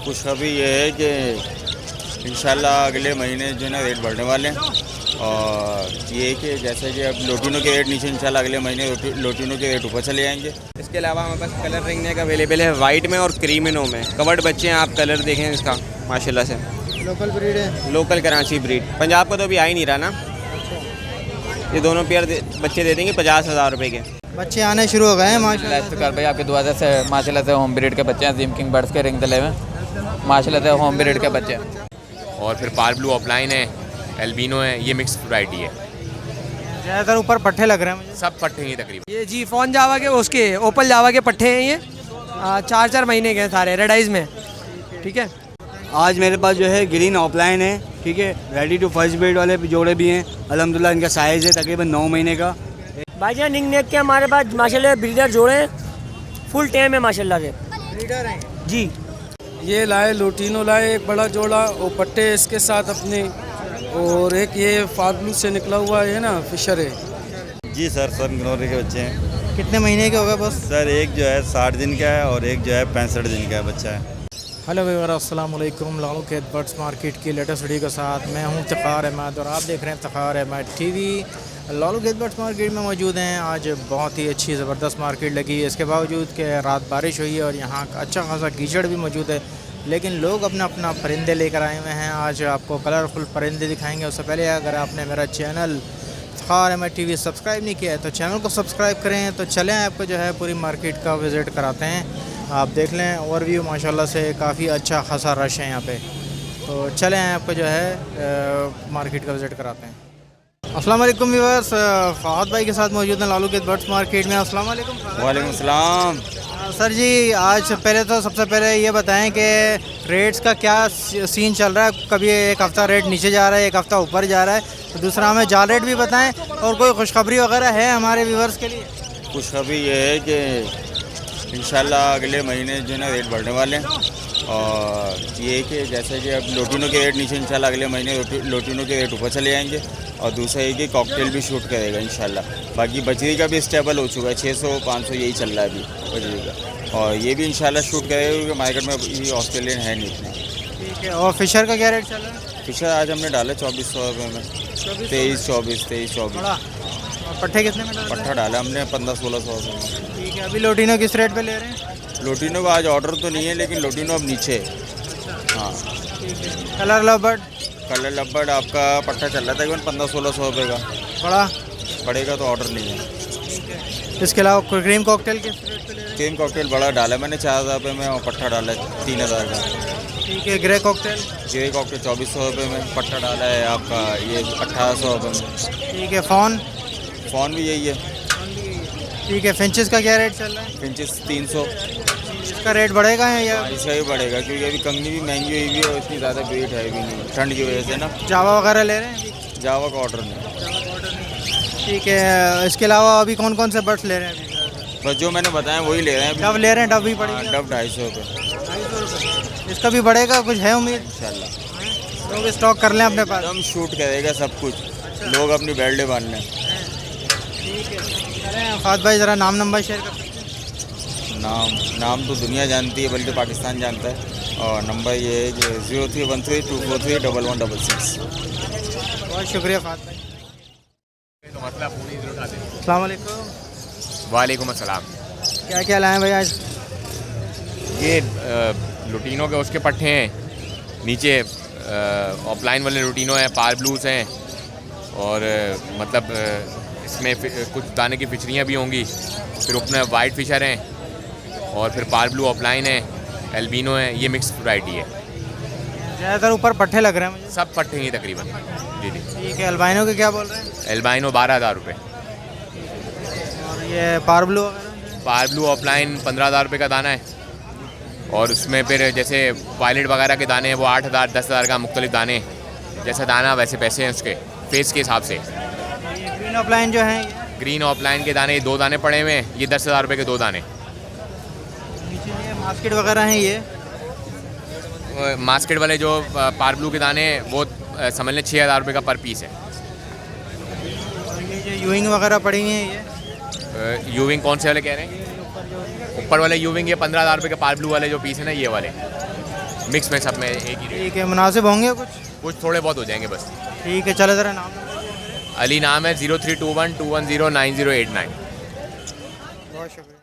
खुशखबरी ये है कि इंशाल्लाह अगले महीने जो है ना रेट बढ़ने वाले हैं। और ये है कि जैसे कि अब लोटिनो के रेट नीचे, इंशाल्लाह अगले महीने लोटिनो के रेट ऊपर चले जाएंगे। इसके अलावा हमारे पास कलर रिंग नेक अवेलेबल है वाइट में और क्रीमिनो में। कवर्ड बच्चे हैं, आप कलर देखें इसका माशाल्लाह से। लोकल ब्रीड है, लोकल कराची ब्रीड। पंजाब का तो अभी आ ही नहीं रहा ना। ये दोनों पेयर बच्चे दे देंगे 50,000 रुपये के। बच्चे आने शुरू हो गए हैं माशाल्लाह। कर भाई आपकी दुआ से माशाल्लाह से होम ब्रीड के बच्चे हैं। जिम किंग बर्ड्स के रिंग तले में माशाल्लाह से होम ब्रीड के बच्चे हैं। और फिर पार ब्लू ऑफलाइन है, एल्बिनो है, ये मिक्स वैरायटी है। ज़्यादातर ऊपर पट्टे लग रहे हैं मुझे। सब पट्टे हैं तकरीबन। ये जी फोन जावा के उसके ओपल जावा के पट्टे हैं। ये 4-4 महीने के हैं सारे रेडाइज में। ठीक है। आज मेरे पास जो है ग्रीन ऑफलाइन है, ठीक है। रेडी टू फर्स्ट ब्रीड वाले जोड़े भी हैं अल्हम्दुलिल्लाह। इनका साइज़ है तकरीबन 9 महीने का। भाईजान रिंग नेक के हमारे पास माशाल्लाह ब्रीडर जोड़े हैं, फुल टाइम है माशाल्लाह से। ब्रीडर हैं जी। ये लाए लोटिनो लाए एक बड़ा जोड़ा और पट्टे इसके साथ अपने, और एक ये फार्ब्लू से निकला हुआ है ना फिशर है। जी सर, सब ग्लोरी के बच्चे हैं। कितने महीने के हो गए बस? सर एक जो है 60 दिन का है और एक जो है 65 दिन का है बच्चा है। हेलो व्यूअर्स, अस्सलाम वालेकुम। लालू के बर्ड्स मार्केट की लेटेस्ट वीडियो के साथ मैं हूं इफ्तिखार अहमद और आप देख रहे हैं इफ्तिखार अहमद टीवी। लालू के बर्ड्स मार्केट में मौजूद हैं। आज बहुत ही अच्छी ज़बरदस्त मार्केट लगी है, इसके बावजूद कि रात बारिश हुई है और यहाँ अच्छा खासा कीचड़ भी मौजूद है, लेकिन लोग अपना अपना परिंदे लेकर आए हुए हैं। आज आपको कलरफुल परिंदे दिखाएंगे। उससे पहले अगर आपने मेरा channel Iftikhar Ahmed TV subscribe नहीं किया है तो चैनल को सब्सक्राइब करें। तो चलें आपको जो है पूरी मार्केट का विज़िट कराते हैं। आप देख लें ओवरव्यू, माशाल्लाह से काफ़ी अच्छा खासा रश है यहाँ पे। तो चलें आपको जो है मार्केट का विज़िट कराते हैं। अस्सलाम वालेकुम व्यूअर्स, फ़ाहद भाई के साथ मौजूद हैं लालू के बर्ड्स मार्केट में। अस्सलाम वालेकुम। वालेकुम सलाम। सर जी, आज पहले तो सबसे पहले ये बताएं कि रेट्स का क्या सीन चल रहा है। कभी एक हफ़्ता रेट नीचे जा रहा है, एक हफ़्ता ऊपर जा रहा है। तो दूसरा हमें जाल रेट भी बताएं और कोई खुशखबरी वगैरह है हमारे व्यूअर्स के लिए। खुशखबरी ये है कि इंशाल्लाह अगले महीने जो है ना रेट बढ़ने वाले हैं। और ये है कि जैसे कि अब लोटिनो के रेट नीचे, इंशाल्लाह अगले महीने लोटिनो के रेट ऊपर चले जाएंगे। और दूसरा ये कि कॉकटेल भी शूट करेगा इंशाल्लाह। बाकी बजरी का भी स्टेबल हो चुका है, 600-500 यही चल रहा है अभी बजरी का। और ये भी इंशाल्लाह शूट करेगा क्योंकि मार्केट में ये ऑस्ट्रेलियन है नहीं इतना। ठीक है। और फिशर का क्या रेट चल रहा है? फिशर आज हमने डाला 2400 रुपये में। 23-24 और पट्टे कितने में डाल रहे हैं? पट्ठा डाला हमने 1500-1600 रुपये में। ठीक है। अभी लोटिनो किस रेट पे ले रहे हैं? लोटिनो का आज ऑर्डर तो नहीं है, लेकिन लोटिनो अब नीचे है। हाँ। Colour lowered? कलर लब्बर्ड आपका पट्टा चल रहा था तकरीबन 1500-1600 रुपये का। बड़ा पड़ेगा तो ऑर्डर नहीं है। इसके अलावा क्रीम कॉकटेल किस रेट पे ले रहे हैं? क्रीम कॉकटेल बड़ा डाला मैंने 4000 रुपये में और पट्टा डाला है 3000 का। ठीक है। Grey cocktail? ग्रे कॉकटेल 2400 रुपये में, पट्टा डाला है आपका ये 1800 रुपये में। ठीक है। फ़ोन भी यही है। ठीक है। फिंचेस का क्या रेट चल रहा है? फिंचेस 300। इसका रेट बढ़ेगा या? इसका भी बढ़ेगा क्योंकि अभी कंगनी भी महंगी हुई भी है और इतनी ज़्यादा वेट है भी नहीं ठंड की वजह से ना। जावा वगैरह ले रहे हैं? जावा का ऑर्डर नहीं। ठीक है। इसके अलावा अभी कौन कौन से बर्ड्स ले रहे हैं? बस जो मैंने बताया वही ले रहे हैं। डब ले रहे हैं? डब भी पड़ेगा? डब 250 रुपये। इसका भी बढ़ेगा? कुछ है उम्मीद? इंशाल्लाह लोग स्टॉक कर लें अपने पास। एकदम शूट करेगा सब कुछ। लोग अपनी बेल्ट बांध लें। फाद भाई ज़रा नाम नंबर शेयर कर सकते हैं? नाम तो दुनिया जानती है बल्कि पाकिस्तान जानता है। और नंबर ये है कि 0313243116। बहुत शुक्रिया फाद भाई। अस्सलाम वालेकुम। वालेकुम अस्सलाम। क्या क्या लाए भाई आज? ये लुटीनो के उसके पट्टे हैं, नीचे ऑफलाइन वाले लुटीनो हैं, पार ब्लूज हैं और मतलब इसमें कुछ दाने की फिशरियाँ भी होंगी। फिर अपने वाइट फिशर हैं और फिर पार ब्लू ऑफलाइन है, एल्बिनो है, ये मिक्स वैरायटी है। ज़्यादातर ऊपर पट्टे लग रहे हैं मुझे। सब पट्टे हैं तकरीबन। जी जी। ठीक है। अल्बाइनो के क्या बोल रहे हैं? एल्बाइनो 12000 रुपये। और ये पार ब्लू वगैरह? पार ब्लू ऑफलाइन 15000 रुपये का दाना है। और उसमें फिर जैसे पायलट वगैरह के दाने हैं वो 8000 10,000 का मुख्तलिफ दाने, जैसा दाना वैसे पैसे हैं उसके फेस के हिसाब से। ग्रीन ऑफलाइन जो है? ग्रीन ऑफलाइन के दाने 2 दाने पड़े हुए हैं, ये 10,000 रुपये के 2 दाने। नीचे ये मास्केट वगैरह हैं? ये मास्केट वाले जो पार ब्लू के दाने हैं वो समझ लें 6,000 रुपये का पर पीस है। और ये जो यूइंग वगैरह पड़ी हुई हैं ये? यूविंग कौन से वाले कह रहे हैं? ऊपर वाले यूविंग ये 15,000 रुपये के पार ब्लू वाले जो पीस है ना, ये वाले मिक्स में सब में एक ही रेट। ठीक है, मुनासिब होंगे कुछ थोड़े बहुत हो जाएंगे बस। ठीक है, चले ज़रा नाम। अली नाम है, 0321210909। बहुत शुक्रिया।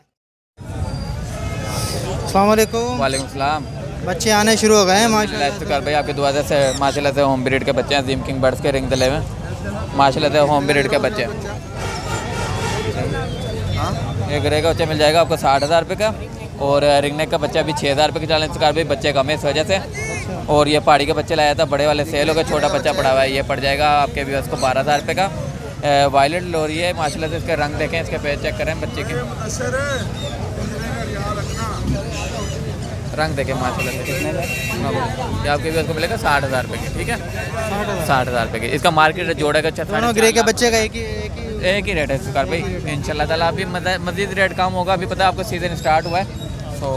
अस्सलाम वालेकुम। वालेकुम सलाम। बच्चे आने शुरू हो गए हैं माशाल्लाह। इफ्तिकार भाई आपकी दुआ से माशाल्लाह से होम ब्रीड के बच्चे हैं, जिम किंग बर्ड्स के रिंग तले में माशाल्लाह से होम ब्रीड के बच्चे। एक ग्रे का बच्चा मिल जाएगा आपको 60,000 रुपये का, और रिंग नेक का बच्चा भी 6,000 रुपये का चला। इफ्तिकार भाई बच्चे कम है इस वजह से, और ये पहाड़ी के बच्चे लाया था, बड़े वाले सेल हो गए, छोटा बच्चा पड़ा हुआ है, ये पड़ जाएगा आपके भी उसको 12,000 रुपये का। वायलेट लोरी है माशाल्लाह से, इसके रंग देखें, इसके पैर चेक करें बच्चे के रंग देखें माशाल्लाह से। कितने का ये आपके भी उसको मिलेगा 60,000 रुपये की। ठीक है, 60,000 रुपये की। इसका मार्केट जोड़ा का दोनों ग्रे के बच्चे का एक ही रेट है इफ्तिकार भाई। इंशाल्लाह ताला अभी मज़ीद रेट कम होगा, अभी पता है आपको सीज़न स्टार्ट हुआ है, तो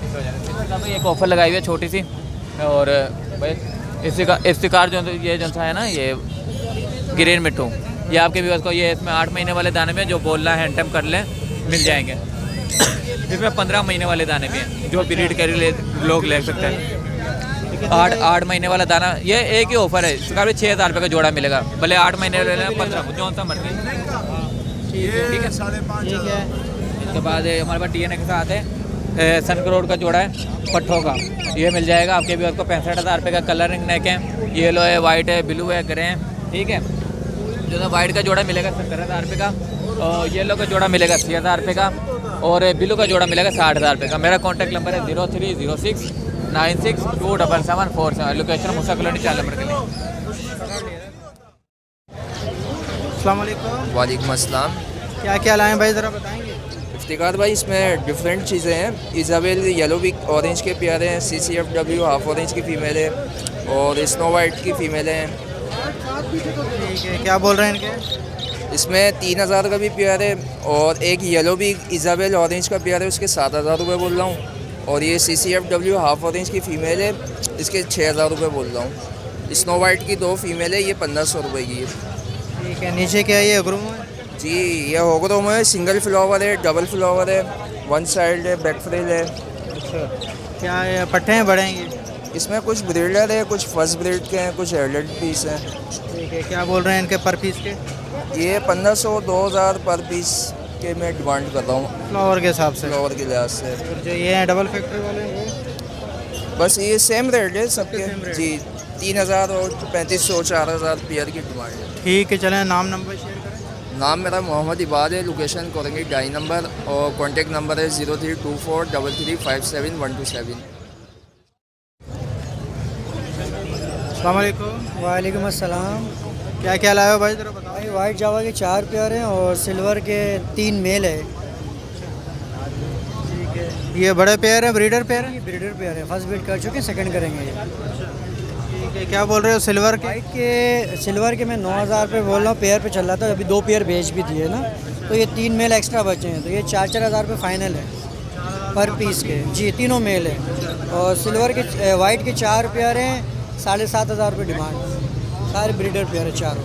इस वजह से भाई एक ऑफ़र लगाई हुई है छोटी सी। और भाई इफ्तिकार जो ये जो सा है ना, ये ग्रीन मिट्टू, ये आपके भी उसको, ये इसमें 8 महीने वाले दाने में जो बोलना है हैंड टम कर लें मिल जाएंगे। इसमें 15 महीने वाले दाने भी हैं जो ब्रीड के लोग ले सकते हैं। 8 महीने वाला दाना, ये एक ही ऑफ़र है, इसका भी 6,000 रुपये का जोड़ा मिलेगा, भले 8 महीने वाले 15 जो सा मर्जी। ठीक है, ठीक है। इसके बाद हमारे पास TNA के साथ है सन करोड़ का जोड़ा है पट्ठों का, ये मिल जाएगा आपके भी उसको 65,000 रुपये का। कलरिंग नेक है, येलो है, वाइट है, ब्लू है, ग्रे है। ठीक है, जो है वाइट का जोड़ा मिलेगा 70,000 रुपये का, और येलो का जोड़ा मिलेगा 80,000 रुपये का, और ब्लू का जोड़ा मिलेगा 60,000 रुपये का। मेरा कॉन्टैक्ट नंबर है 030696274747। लोकेशन मूसा कॉलोनी 4 नंबर के लिए। अस्सलाम वालेकुम। वालेकुम अस्सलाम। क्या क्या लाए भाई, ज़रा बताएंगे? इफ्तिकार भाई इसमें डिफरेंट चीज़ें हैं। इज़ाबेल येलो विक ऑरेंज के प्यारे हैं, CCFW हाफ ऑरेंज की फ़ीमेल है, और स्नो वाइट की फ़ीमेल हैं। ठीक है, क्या बोल रहे हैं इनके? इसमें 3,000 का भी प्यार है, और एक येलो भी इज़ाबेल ऑरेंज का प्यार है, उसके 7,000 रुपये बोल रहा हूँ। और ये CCFW हाफ ऑरेंज की फ़ीमेल है, इसके 6,000 रुपये बोल रहा हूँ। स्नो वाइट की 2 फीमेल है, ये 1,500 रुपये की है। ठीक है, नीचे क्या है ये अगरूम है? जी ये होगरोम है, सिंगल फ्लावर है, डबल फ्लावर है, वन साइड है, बैक फ्रिल है। अच्छा, क्या ये पट्टे हैं बड़े हैं ये? इसमें कुछ ब्रीडर है, कुछ फर्स्ट ब्रीड के हैं, कुछ एडल्ट पीस हैं। ठीक है, क्या बोल रहे हैं इनके पर पीस के? ये 1,500-2,000 पर पीस के मैं डिमांड कर रहा हूँ फ्लावर के हिसाब से, फ्लावर के लिहाज से। जो ये हैं डबल फैक्ट्री वाले हैं बस ये सेम रेट है सबके जी, 3,000 और 3,500-4,000 पेयर की डिमांड है। ठीक है, चलें नाम नंबर शेयर करें। नाम मेरा मोहम्मद इबाद है, लोकेशन कोरंगी 2 नंबर, और कॉन्टेक्ट नंबर है 0324335127। अस्सलाम वालेकुम। वालेकुम अस्सलाम। क्या क्या लाए हो भाई, ज़रा बताओ। भाई वाइट जावा के 4 पेयर हैं, और सिल्वर के 3 मेल है। ठीक है, ये बड़े पेयर हैं, ब्रीडर पेयर हैं? ये ब्रीडर पेयर है, फर्स्ट ब्रीड कर चुके, सेकंड करेंगे ये। ठीक है, क्या बोल रहे हो सिल्वर के? वाइट के सिल्वर के मैं 9,000 रुपये बोल रहा हूँ, पेयर पे चल रहा था, अभी 2 पेयर बेच भी दिए ना, तो ये 3 मेल एक्स्ट्रा बचे हैं, तो ये 4,000 रुपये फाइनल है पर पीस के जी, तीनों मेल है। और सिल्वर के वाइट के 4 पेयर हैं, 7,500 रुपये डिमांड, सारे ब्रीडर पेयर है चारों।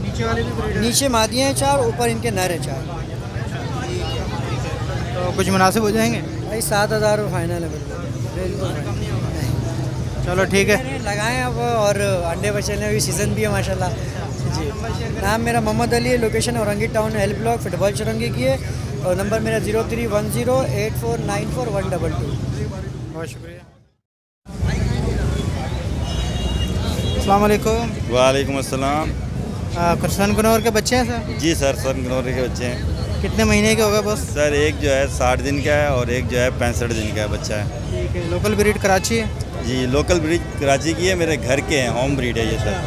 नीचे वाले भी ब्रीडर? नीचे मादियाँ हैं 4, ऊपर इनके नर हैं 4। तो कुछ मुनासिब हो जाएंगे भाई? 7,000 रुपये फाइनल है बिल्कुल। चलो ठीक है, लगाएं अब, और अंडे बचने भी सीज़न भी है माशाल्लाह जी। नाम मेरा मोहम्मद अली है, location Orangi town hello block football Chowrangi की है, और नंबर मेरा 031084941122। बहुत शुक्रिया। अस्सलाम वालेकुम। वालेकुम अस्सलाम। सन कनौर के बच्चे हैं सर? जी सर, सन कनौर के बच्चे हैं। कितने महीने के हो गए बस? सर एक जो है 60 दिन का है, और एक जो है 65 दिन का बच्चा है। ठीक है, लोकल ब्रीड कराची है? जी लोकल ब्रीड कराची की है, मेरे घर के हैं, होम ब्रीड है ये सर।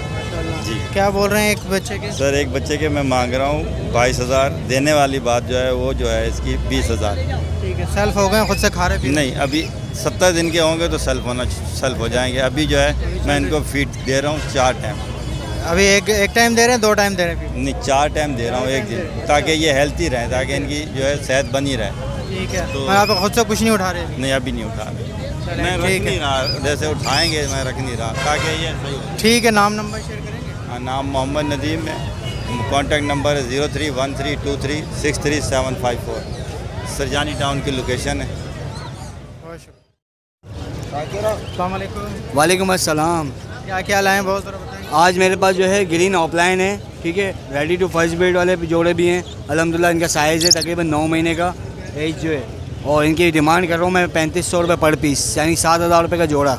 जी क्या बोल रहे हैं एक बच्चे के? सर एक बच्चे के मैं मांग रहा हूँ 22,000, देने वाली बात जो है वो जो है इसकी 20,000। ठीक है, सेल्फ हो गए, खुद से खा रहे? नहीं, अभी 70 दिन के होंगे तो सेल्फ हो जाएंगे। अभी जो है मैं इनको फीड दे रहा हूँ 4 टाइम। अभी एक टाइम दे रहे हैं, 2 टाइम दे रहे हैं? नहीं, 4 टाइम दे रहा हूँ एक दिन, ताकि ये हेल्थी रहे, ताकि इनकी जो है सेहत बनी रहे। ठीक है, तो मैं आप खुद से कुछ नहीं उठा रहे? नहीं, अभी नहीं उठा रहे, मैं रख नहीं रहा, जैसे उठाएंगे मैं रख नहीं रहा, ताकि ये सही हो। ठीक है, नाम नंबर शेयर करेंगे? हाँ, नाम मोहम्मद नदीम है, कॉन्टैक्ट नंबर है 0313236754। सरजानी टाउन की लोकेशन है। अस्सलाम वालेकुम। वालेकुम अस्सलाम। क्या क्या लाए हैं, बहुत सारा बताएंगे। आज मेरे पास जो है ग्रीन ऑफलाइन है, ठीक है, रेडी टू फर्स्ट ब्रीड वाले जोड़े भी हैं। अल्हम्दुलिल्लाह इनका साइज़ है तकरीबन 9 महीने का एज जो है, और इनकी डिमांड कर रहा हूँ मैं 3500 रुपये पर पीस, यानी 7000 रुपये का जोड़ा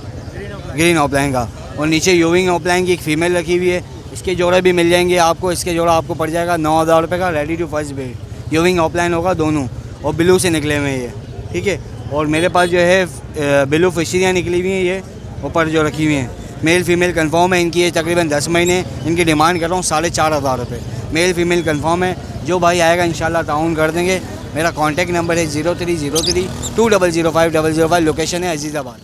ग्रीन ऑफलाइन का। और नीचे यूविंग ऑफलाइन की एक फ़ीमेल रखी हुई है, इसके जोड़े भी मिल जाएंगे आपको। इसके जोड़ा आपको पड़ जाएगा 9000 रुपये का, रेडी टू फर्स्ट ब्रीड यूविंग ऑफलाइन होगा दोनों, और ब्लू से निकले हुए हैं ये, ठीक है। और मेरे पास जो है ब्लू फिशरियाँ निकली हुई हैं, ये ऊपर जो रखी हुई हैं। मेल फीमेल कंफर्म है इनकी, ये तकरीबन 10 महीने। इनकी डिमांड कर रहा हूँ 4500 रुपये, मेल फीमेल कंफर्म है। जो भाई आएगा इंशाल्लाह ताउन कर देंगे। मेरा कॉन्टैक्ट नंबर है 030320050005, लोकेशन है अजीज़ाबाद।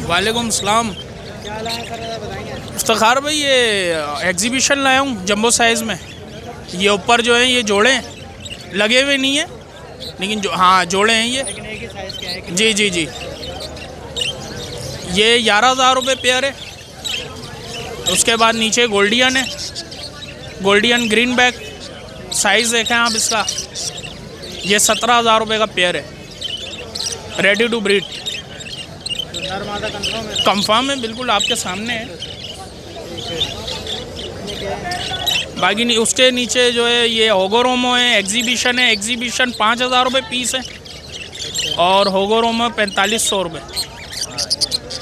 वालेकुम सलाम। क्या लाए सर, बताएंगे। इफ्तिखार भाई ये एग्जीबिशन लाया हूँ जंबो साइज़ में। ये ऊपर जो है ये जोड़े लगे हुए नहीं हैं, लेकिन जो हाँ जोड़े हैं ये, लेकिन एक ही साइज़ के हैं। जी जी जी। ये 11000 रुपये पेयर है। उसके बाद नीचे गोल्डियन है, गोल्डियन ग्रीन बैक, साइज़ देखें आप इसका, ये 17000 रुपये का पेयर है, रेडी टू ब्रीड। नर मादा कंफर्म है? कंफर्म है, बिल्कुल आपके सामने है। बाकी नहीं, उसके नीचे जो है ये होगोरोमो है, एग्जीबिशन है। एग्जीबिशन 5000 रुपये पीस है, और होगोरोमो 4500 रुपये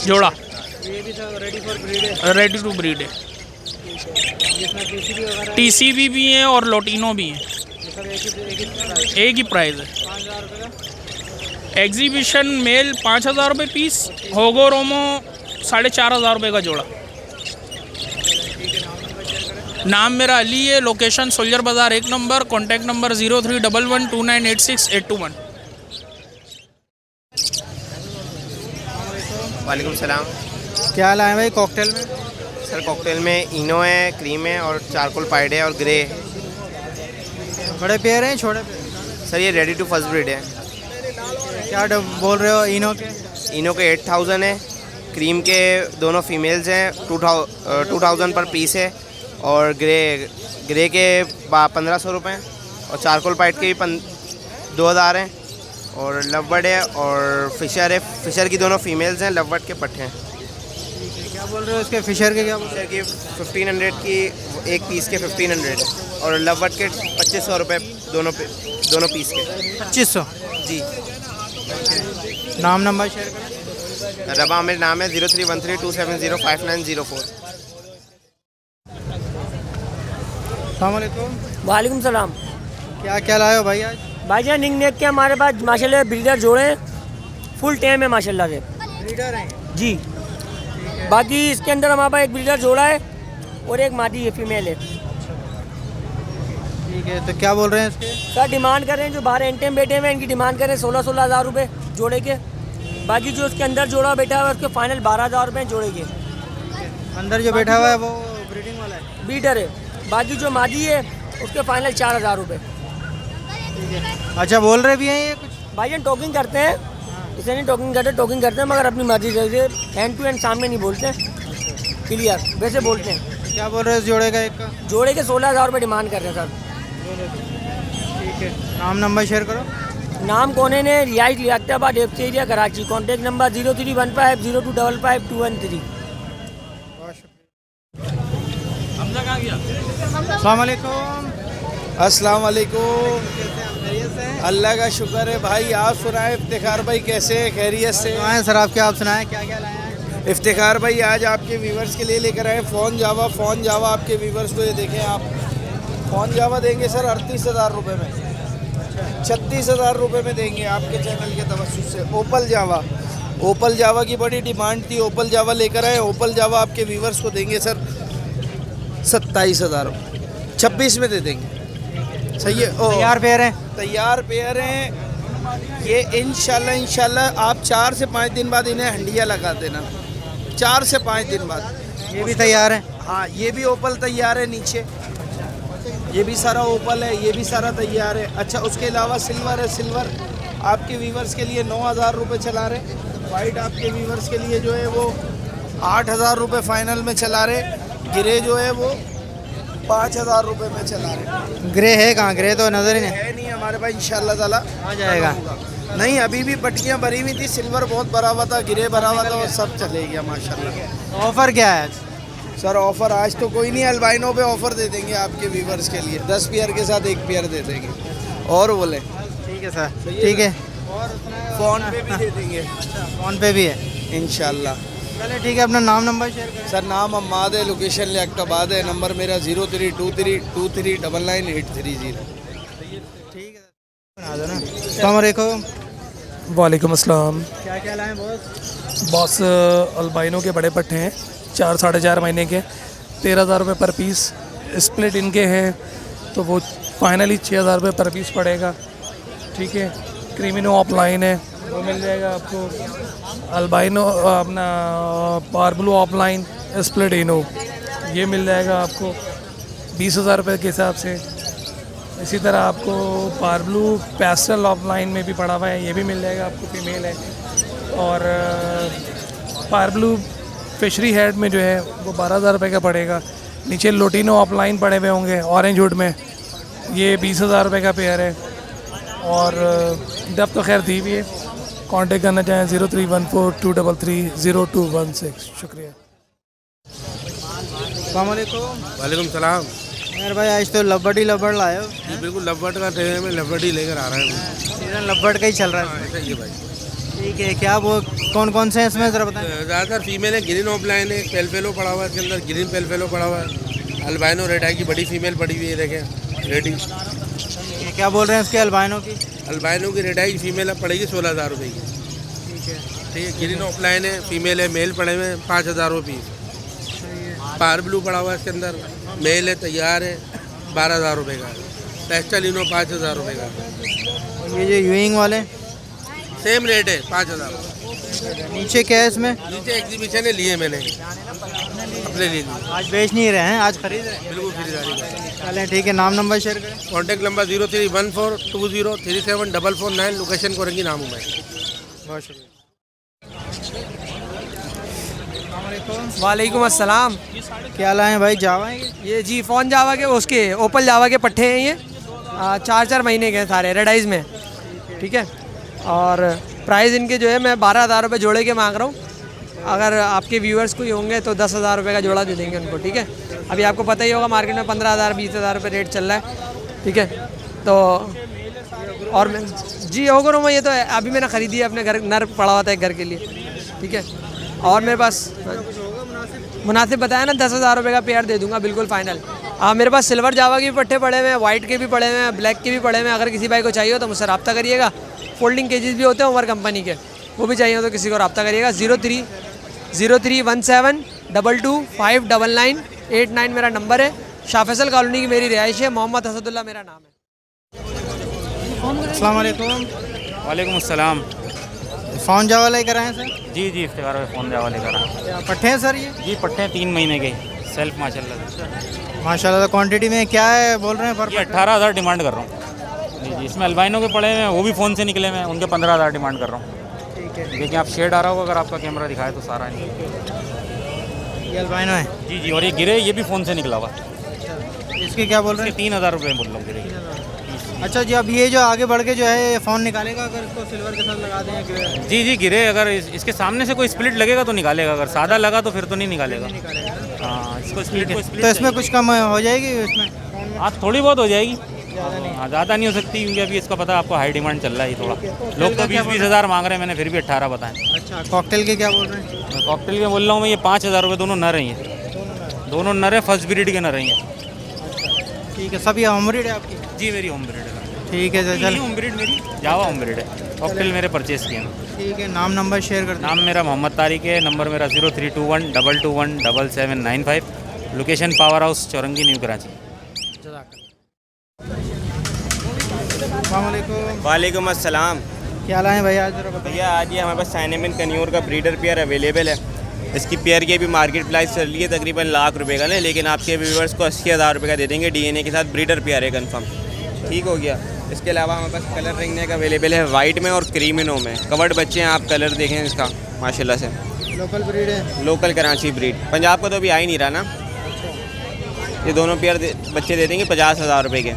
जोड़ा। ये भी सब रेडी फॉर ब्रीड है, रेडी टू ब्रीड है। जिसमें TCB वगैरह TCB भी हैं और लोटिनो भी हैं, ये सब एक ही प्राइस है। 5000 रुपये का। एग्जीबिशन मेल 5000 रुपये पीस, होगोरोमो 4500 रुपये का जोड़ा। नाम मेरा अली है, लोकेशन सोल्जर बाज़ार 1 नंबर, कॉन्टैक्ट नंबर 0311298681। वालेकुम सलाम। क्या लाए भाई कॉकटेल में? सर कॉकटेल में इनो है, क्रीम है, और चारकोल पाइड है, और ग्रे। बड़े पेयर हैं छोटे पेयर? सर ये रेडी टू फर्स्ट ब्रीड है। क्या बोल रहे हो इनो के? इनो के 8000 है, क्रीम के दोनों फीमेल्स हैं, 2000 पर पीस है, और ग्रे के 1500 रुपये, और चारकोल पाइट के भी 2000 हैं, और लवबर्ड है, और फिशर है। फिशर की दोनों फीमेल्स हैं, लवबर्ड के पट्टे हैं। क्या बोल रहे हो इसके? फिशर के क्या बोल रहे फिशर की 1500 की एक पीस के 1500 है, और लवबर्ड के 2500 रुपये दोनों पीस के। 2500 जी। नाम नंबर शेयर करें। रबा आमिर नाम है, 031327059004। अस्सलामुअलैकुम। वालेकुम सलाम। क्या क्या लाए हो भाई आज? भाईजान निक नेक के हमारे पास माशाल्लाह ब्रीडर जोड़े हैं, फुल टाइम है माशाल्लाह से। ब्रीडर हैं जी। बाकी इसके अंदर हमारे पास एक ब्रीडर जोड़ा है और एक मादी है, फीमेल है। ठीक है, तो क्या बोल रहे हैं इसके? सर डिमांड कर रहे हैं, जो बाहर एंटेम बैठे हुए हैं इनकी डिमांड कर रहे हैं 16-16 हज़ार रुपये जोड़े के। बाकी जो उसके अंदर जोड़ा बैठा हुआ है उसके फाइनल 12,000 रुपये जोड़े के। अंदर जो बैठा हुआ है वो ब्रीडिंग वाला है? ब्रीडर है। बाकी जो मादी है उसके फाइनल 4000 रुपये। अच्छा, बोल रहे भी हैं ये कुछ? भाईजान टॉकिंग करते हैं, इसे नहीं टॉकिंग करते हैं, मगर अपनी मर्जी से हैंड टू हैंड सामने नहीं बोलते, क्लियर वैसे बोलते हैं। क्या बोल रहे हैं इस जोड़े का? एक का जोड़े के 16,000 रुपये डिमांड कर रहे हैं सर। ठीक है, नाम नंबर शेयर करो। नाम कोने ने Riyaz Liaquatabad FC area Karachi, contact number 0315022513। अस्सलाम वालेकुम। अल्लाह का शुक्र है भाई, आप सुनाएं इफ्तिखार भाई कैसे हैं? खैरियत से आए सर आपके, आप सुनाएं क्या क्या लाए हैं? इफ्तिखार भाई आज आपके व्यूवर्स के लिए लेकर आए फ़ोन जावा आपके व्यूवर्स को ये देखें आप। फ़ोन जावा देंगे सर 38,000 रुपये में, 36,000 रुपये में देंगे आपके चैनल के तवज्जुह से। ओपल जावा की बड़ी डिमांड थी, ओपल जावा लेकर आए। ओपल जावा आपके व्यूवर्स को देंगे सर 27,000, 26 में दे देंगे। सही है। तैयार पेयर हैं? तैयार पेयर हैं ये। इंशाल्लाह आप 4 से 5 दिन बाद इन्हें हंडिया लगा देना, 4 से 5 दिन बाद। ये भी तैयार है? हाँ, ये भी ओपल तैयार है नीचे, ये भी सारा ओपल है, ये भी सारा तैयार है। अच्छा, उसके अलावा सिल्वर है। सिल्वर आपके व्यूवर्स के लिए 9,000 रुपये चला रहे। वाइट आपके व्यूवर्स के लिए जो है वो 8,000 रुपये फाइनल में चला रहे। ग्रे जो है वो 5,000 रुपये में चला रहे। ग्रे है कहाँ? ग्रे तो नज़र ही है नहीं हमारे पास, इंशाल्लाह ताला आ जाएगा। नहीं, अभी भी पट्टियाँ भरी हुई थी, सिल्वर बहुत भरा हुआ था, गिरे भरा हुआ था, वो सब चले गया माशाल्लाह। ऑफ़र क्या है आज? सर ऑफ़र आज तो कोई नहीं, अल्बाइनो पे ऑफ़र दे देंगे आपके व्यूवर्स के लिए, 10 पेयर के साथ 1 पेयर दे देंगे। और बोले ठीक है सर, ठीक है। फ़ोन पे भी दे देंगे, फ़ोन पे भी है इंशाल्लाह। चले ठीक है, अपना नाम नंबर शेयर करें। सर नाम अम्माद है, लोकेशन लियाकताबाद है, नंबर मेरा 0323239830। ठीक है बना दो ना। अस्सलाम वालेकुम। वालेकुम अस्सलाम। क्या क्या लाएं बॉस? बॉस अल्बाइनो के बड़े पट्टे हैं, 4 साढ़े 4 महीने के, 13,000 रुपये पर पीस। स्प्लिट इनके हैं तो वो फाइनली 6,000 रुपये पर पीस पड़ेगा। ठीक है, क्रीमिनो ऑफलाइन है, वो मिल जाएगा आपको। अल्बाइनो अपना पार्बलू ऑफलाइन स्प्लिट इनो, ये मिल जाएगा आपको 20,000 रुपये के हिसाब से। इसी तरह आपको पार्बलू पैस्टल ऑफलाइन में भी पड़ा हुआ है, ये भी मिल जाएगा आपको, फीमेल है। और पार्बलू फिशरी हेड में जो है वो 12,000 रुपये का पड़ेगा। नीचे लोटिनो ऑफलाइन पड़े हुए होंगे ऑरेंज हुड में, ये 20,000 रुपये का पेयर है। और डब तो खैर दी हुई है, कांटेक्ट करना चाहें 031423300216। शुक्रिया। अस्सलाम वालेकुम। वालेकुम सलाम। यार भाई आज तो लब्बड़ ही लब्बड़ लाए हो। जी बिल्कुल, लब्बड़ का टाइम में लब्बड़ ही लेकर आ रहा है। सीजन लब्बड़ का ही चल रहा है। ऐसा ही है भाई। ठीक है, क्या वो कौन कौन से हैं इसमें ज़रा बताएं। ज़्यादातर फीमेल है, ग्रीन ऑफलाइन है, पेलफेलो पड़ा हुआ है इसके अंदर, ग्रीन पेलफेलो पड़ा हुआ है। अल्बाइनो रेड आई की बड़ी फीमेल पड़ी हुई है, देखें रेडी। क्या बोल रहे हैं इसके अल्बाइनो की? अल्बाइनो की रेड आई फीमेल पड़ेगी 16,000 रुपये की। ठीक है, ठीक है, ग्रीन ऑफलाइन है, फीमेल है, मेल पड़े हुए हैं 5,000 रुपये पीस। पार ब्लू पड़ा हुआ है इसके अंदर, मेल है, तैयार है, 12,000 रुपये का। पेस्टलिनो 5,000 रुपये का। ये जो यूइंग वाले सेम रेट है 5,000। नीचे क्या है इसमें? नीचे एग्जीबिशन है, लिए मैंने अपने लिए। आज बेच नहीं रहे हैं, आज खरीद रहे हैं। बिल्कुल खरीदारी। चलें ठीक है, नाम नंबर शेयर करें। कॉन्टैक्ट नंबर 031420374449, लोकेशन कोरंगी, नाम हूँ मैं। बहुत शुक्रिया। वालेकुम अस्सलाम। क्या लाए हैं भाई? जावा है ये जी फ़ोन जावा के, उसके ओपल जावा के पट्टे हैं ये, 4-4 महीने के हैं सारे, रेडाइज में। ठीक है, और प्राइस इनके जो है मैं 12,000 रुपये जोड़े के मांग रहा हूँ। अगर आपके व्यूअर्स कोई होंगे तो 10,000 रुपये का जोड़ा दे देंगे उनको। ठीक है, अभी आपको पता ही होगा मार्केट में 15,000 20,000 रुपये रेट चल रहा है। ठीक है, तो और मैं जी होगा मैं, ये तो अभी मैंने ख़रीदी है, अपने घर नर पड़ा हुआ था एक घर के लिए। ठीक है, और मेरे पास मुनासिब बताया ना, 10,000 रुपये का पेयर दे दूंगा बिल्कुल फाइनल। मेरे पास सिल्वर जावा के भी पट्टे पड़े हुए हैं, वाइट के भी पड़े हुए हैं, ब्लैक के भी पड़े हुए हैं। अगर किसी भाई को चाहिए हो तो मुझसे रब्ता करिएगा। फोल्डिंग केजेस भी होते हैं ओवर कंपनी के, वो भी चाहिए हो तो किसी को रब्ता करिएगा। 031722259989 मेरा नंबर है। शाह फैसल कॉलोनी की मेरी रिहाइश है। मोहम्मद असदुल्ला मेरा नाम है। अस्सलाम वालेकुम। वालेकुम अस्सलाम। फ़ोन जावा लेकर आए हैं सर? जी जी, इफ्तिखार भाई फ़ोन जावा लेकर आए। क्या पट्टे हैं सर ये? जी पट्टे 3 महीने के सेल्फ माशाल्लाह। माशाल्लाह। तो क्वांटिटी में क्या है बोल रहे हैं? पर 18,000 डिमांड कर रहा हूँ। जी जी, इसमें अल्बाइनो के पड़े हुए हैं, वो भी फ़ोन से निकले हुए हैं, उनके 15,000 डिमांड कर रहा हूँ। ठीक है, देखिए आप शेड आ रहा होगा, अगर आपका कैमरा दिखाए तो सारा नहीं। ये अल्बाइनो है? जी जी, और ये गिरे, ये भी फ़ोन से निकला हुआ। इसके क्या बोल रहे हैं? 3,000 रुपये बोल रहा हूँ गिरे। अच्छा जी, अब ये जो आगे बढ़ के जो है फ़ोन निकालेगा अगर इसको सिल्वर के साथ लगा दें? जी जी, गिरे अगर इसके सामने से कोई स्प्लिट लगेगा तो निकालेगा, अगर सादा लगा तो फिर तो नहीं निकालेगा। हाँ, इसको स्प्लिट तो इसमें कुछ कम हो जाएगी इसमें? हाँ, थोड़ी बहुत हो जाएगी, ज़्यादा नहीं हो सकती, क्योंकि अभी इसका पता है आपको हाई डिमांड चल रहा है थोड़ा। लोग तो 20-20 हज़ार मांग रहे हैं, मैंने फिर भी 18 बताएं। अच्छा, कॉकटेल के क्या बोल रहे हैं? कॉकटेल के बोल रहा हूँ मैं, ये 5,000 रुपये दोनों नर हैं। दोनों नर हैं, फर्स्ट ब्रीड के नर हैं। ठीक है, सब ये होम ब्रीड है आपकी? जी मेरी होम ब्रीड है। ठीक है सर, चल होम ब्रीड मेरी जावा होम ब्रीड है। कॉकटेल मेरे परचेज़ किए हैं। ठीक है, नाम नंबर शेयर कर। नाम मेरा मोहम्मद तारिक है, नंबर मेरा 0321221795, location power house Chowrangi new Karachi. वालेकुम अस्सलाम। क्या लाएं भैया आज? भैया आज ये हमारे पास साइनेमिन कन्योर का ब्रीडर पेयर अवेलेबल है। इसकी पेयर की भी मार्केट प्राइस चल रही है तकरीबन ₹1,00,000 का ना, लेकिन आपके व्यूवर्स को 80,000 रुपये का दे देंगे। DNA के साथ ब्रीडर पेयर है कन्फर्म। ठीक हो गया। इसके अलावा हमारे पास कलर रिंग नेक अवेलेबल है, वाइट में और क्रीमिनो में। कवर्ड बच्चे हैं, आप कलर देखें इसका माशाल्लाह से। लोकल ब्रीड है? Local Karachi breed. पंजाब का तो अभी आ ही नहीं रहा ना। ये दोनों पेयर बच्चे दे देंगे 50,000 रुपये के।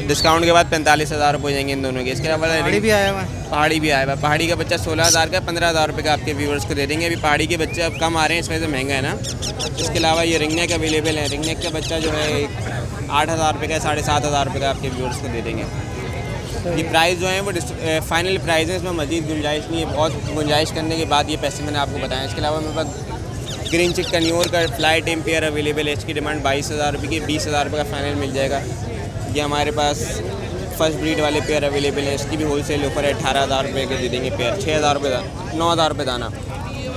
डिस्काउंट के बाद 45,000 रुपये हो जाएंगे इन दोनों के। इसके अलावा पहाड़ी भी आया हुआ है। पहाड़ी भी आया हुआ है। पहाड़ी का बच्चा 16,000 का 15,000 रुपये का आपके व्यूवर्स को दे देंगे। अभी पहाड़ी के बच्चे अब कम आ रहे हैं, इस वजह से महंगा है ना। इसके अलावा ये रिंग नेक अवेलेबल है। रिंग नेक का बच्चा जो है 8,000 रुपये का 7,500 रुपये का आपके व्यूवर्स को दे देंगे। ये प्राइस जो है वो फाइनल प्राइस है, इसमें मज़ीद गुंजाइश नहीं है। बहुत गुंजाइश करने के बाद ये पैसे मैंने आपको बताया। इसके अलावा मेरे पास ग्रीन चिक कन्योर का फ्लाई टेम पेयर अवेलेबल है। इसकी डिमांड 22,000 रुपये की, 20,000 रुपये का फाइनल मिल जाएगा। ये हमारे पास फर्स्ट ब्रीड वाले पेयर अवेलेबल है। इसकी भी होलसेल ऑफर है, 18,000 रुपये के दे देंगे पेयर। 6,000 रुपये 9,000 रुपये दाना।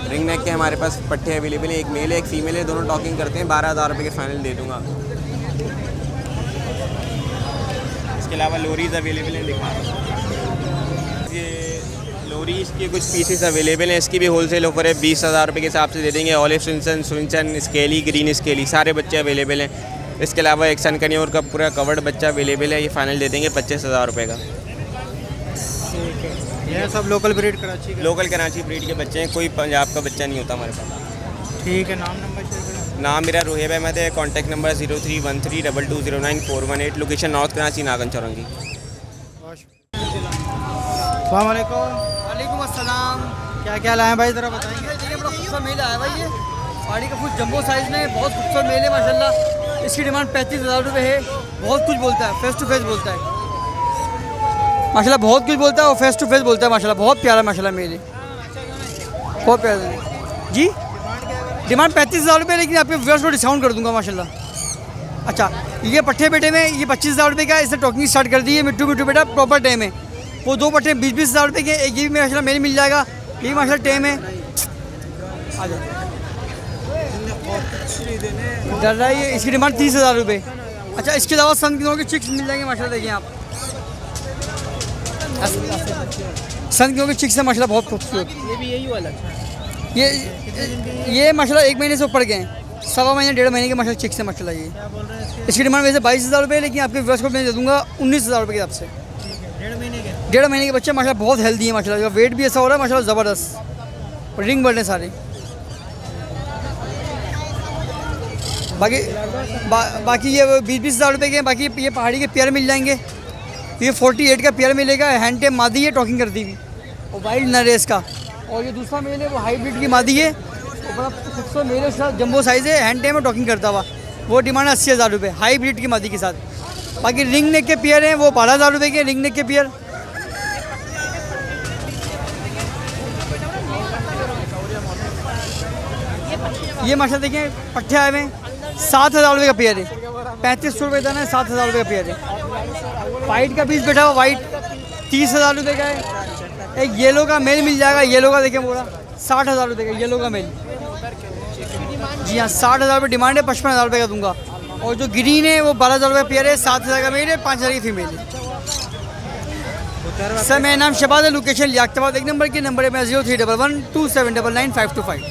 रिंग नेक के हमारे पास पट्टे अवेलेबल हैं, एक मेल है एक फीमेल है, दोनों टॉकिंग करते हैं। 12,000 रुपये के फाइनल दे दूँगा। इसके अलावा लोरीज अवेलेबल हैं, दिखा रहा हूँ। ये लोरीज के कुछ पीसेस अवेलेबल हैं। इसकी भी होलसेल ऑफर है, 20,000 रुपये के हिसाब से दे देंगे। ऑलिव स्विंसन स्केली ग्रीन स्केली सारे बच्चे अवेलेबल हैं। इसके अलावा एक सन कन्योर का पूरा कवर्ड बच्चा अवेलेबल है। ये फाइनल दे देंगे 25,000 रुपये का। ये सब लोकल ब्रीड कराची का? लोकल कराची ब्रीड के बच्चे हैं, कोई पंजाब का बच्चा नहीं होता हमारे पास। ठीक है, नाम नंबर शेयर करें। नाम मेरा रोहेब अहमद है। Contact number 031322099418। Location north Karachi Nagan Chowrangi. वालेकुम अस्सलाम। क्या क्या लाए हैं भाई, ज़रा बताएंगे। देखिए बड़ा खूबसूरत मेल आया भाई, ये पहाड़ी का फुल जंबो साइज़ में बहुत खूबसूरत मेल है माशाल्लाह। इसकी डिमांड 35,000 रुपये है। बहुत कुछ बोलता है, फेस टू फेस बोलता है माशाल्लाह, बहुत कुछ बोलता है और फेस टू फेस बोलता है माशाल्लाह। बहुत प्यारा माशाल्लाह मेल है, बहुत प्यारा जी। डिमांड 35,000 रुपये, लेकिन आपके व्यूअर्स को डिस्काउंट कर दूंगा माशाल्लाह। अच्छा, ये पट्टे बेटे में ये 25,000 रुपये का, इससे टॉकिंग स्टार्ट कर दी है। मिट्टू मिट्टू बेटा प्रॉपर टाइम है। वो दो पट्टे 20,000 रुपये के, एक ये भी माशाल्लाह मेल मिल जाएगा। ये भी माशाल्लाह टाइम है। आ जाओ, डर रहा है ये। इसकी डिमांड 30,000 रुपये। अच्छा, इसके अलावा सन किनोर के चिक्स मिल जाएंगे माशाल्लाह। देखिए आप, सन किनोर के चिक्स है माशाल्लाह, बहुत खूबसूरत। ये भी यही वाला? ये माशाल्लाह 1 महीने से ऊपर गए हैं, 1.25 महीने 1.5 महीने के माशाल्लाह चिक्स है माशाल्लाह। ये इसकी डिमांड वैसे 22,000 रुपये, लेकिन आपके व्यूअर्स को मैं दे दूँगा 19,000 रुपये के हिसाब से। 1.5 महीने के बच्चे माशाल्लाह बहुत हेल्दी है माशाल्लाह। वेट भी ऐसा हो रहा है माशाल्लाह ज़बरदस्त। रिंग बर्ड है सारे। बाकी ये 20,000 रुपये के हैं। बाकी ये पहाड़ी के पेयर मिल जाएंगे। ये 48 का पेयर मिलेगा। हैंड टेप मादी है, टॉकिंग करती हुई, और वाइल्ड नर है इसका। और ये दूसरा मेल है, वो हाइब्रिड की मादी है, वो बड़ा खूबसूरत मेल है, जंबो साइज़ है, हैंड टेप में टॉकिंग करता हुआ। वो डिमांड 80,000 रुपये हाइब्रिड की मादी के साथ। बाकी रिंग नेक के पेयर हैं, वो 12,000 रुपये के रिंग नेक के पेयर। ये माशाल्लाह देखिए पट्टे आए हुए हैं, 7,000 रुपये का पेयर है। 3500 रुपये दाना है, 7,000 रुपये का पेयर है। वाइट का पीस बैठा हुआ वाइट 30,000 रुपये का है। एक येलो का मेल मिल जाएगा। येलो का देखिए पूरा 60,000 रुपये का येलो का मेल। जी हाँ, 60,000 रुपये डिमांड है, 55,000 रुपये का दूंगा। और जो ग्रीन है वो 12,000 रुपये पेयर है, 7,000 का मेल है, 5,000 की फीमेल है। सर मेरा नाम शबाज है, लोकेशन लियाकताबाद। 1 नंबर के नंबर है मेरा 031127999525।